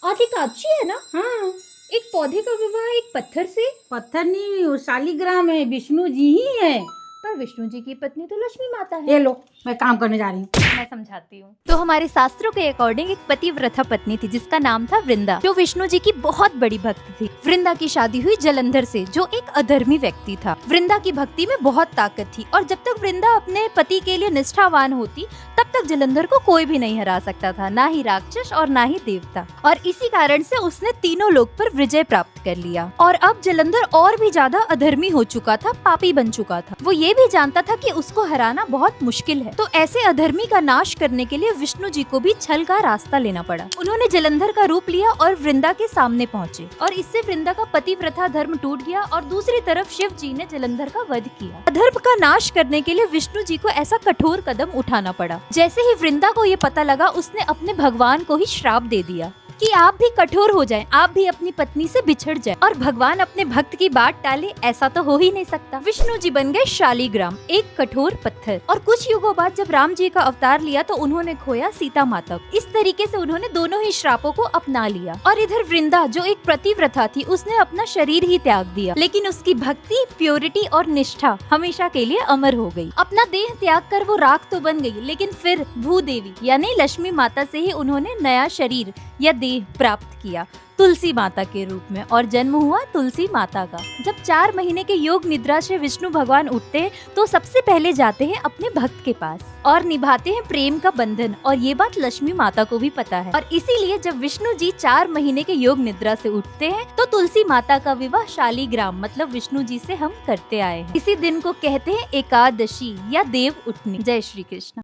आदिकाची है ना? हाँ, एक पौधे का विवाह एक पत्थर से? पत्थर नहीं, वो शालिग्राम है, विष्णु जी ही है। पर विष्णु जी की पत्नी तो लक्ष्मी माता है। ये लो, मैं काम करने जा रही हूँ। मैं समझाती हूँ। तो हमारे शास्त्रों के अकॉर्डिंग एक पतिव्रता पत्नी थी जिसका नाम था वृंदा, जो विष्णु जी की बहुत बड़ी भक्त थी। वृंदा की शादी हुई जलंधर से, जो एक अधर्मी व्यक्ति था। वृंदा की भक्ति में बहुत ताकत थी और जब तक वृंदा अपने पति के लिए निष्ठावान होती तब तक जलंधर को कोई भी नहीं हरा सकता था, ना ही राक्षस और ना ही देवता। और इसी कारण से उसने तीनों लोक पर विजय प्राप्त कर लिया। और अब जलंधर और भी ज्यादा अधर्मी हो चुका था, पापी बन चुका था। वो ये भी जानता था कि उसको हराना बहुत मुश्किल है। तो ऐसे अधर्मी का नाश करने के लिए विष्णु जी को भी छल का रास्ता लेना पड़ा। उन्होंने जलंधर का रूप लिया और वृंदा के सामने पहुँचे और इससे वृंदा का पतिव्रता धर्म टूट गया और दूसरी तरफ शिव जी ने जलंधर का वध किया। अधर्म का नाश करने के लिए विष्णु जी को ऐसा कठोर कदम उठाना पड़ा। जैसे ही वृंदा को ये पता लगा, उसने अपने भगवान को ही श्राप दे दिया कि आप भी कठोर हो जाएं, आप भी अपनी पत्नी से बिछड़ जाएं और भगवान अपने भक्त की बात टाले, ऐसा तो हो ही नहीं सकता। विष्णु जी बन गए शालिग्राम, एक कठोर पत्थर। और कुछ युगों बाद जब राम जी का अवतार लिया तो उन्होंने खोया सीता माता को। इस तरीके से उन्होंने दोनों ही श्रापों को अपना लिया। और इधर वृंदा जो एक प्रतिव्रता थी, उसने अपना शरीर ही त्याग दिया, लेकिन उसकी भक्ति, प्योरिटी और निष्ठा हमेशा के लिए अमर हो गई। अपना देह त्याग कर वो राख तो बन गई, लेकिन फिर भूदेवी यानी लक्ष्मी माता से ही उन्होंने नया शरीर या देह प्राप्त किया, तुलसी माता के रूप में, और जन्म हुआ तुलसी माता का। जब 4 महीने के योग निद्रा से विष्णु भगवान उठते हैं तो सबसे पहले जाते हैं अपने भक्त के पास और निभाते हैं प्रेम का बंधन। और ये बात लक्ष्मी माता को भी पता है और इसीलिए जब विष्णु जी 4 महीने के योग निद्रा से उठते हैं तो तुलसी माता का विवाह शालिग्राम मतलब विष्णु जी से हम करते आए हैं। इसी दिन को कहते हैं एकादशी या देव उठनी। जय श्री कृष्ण।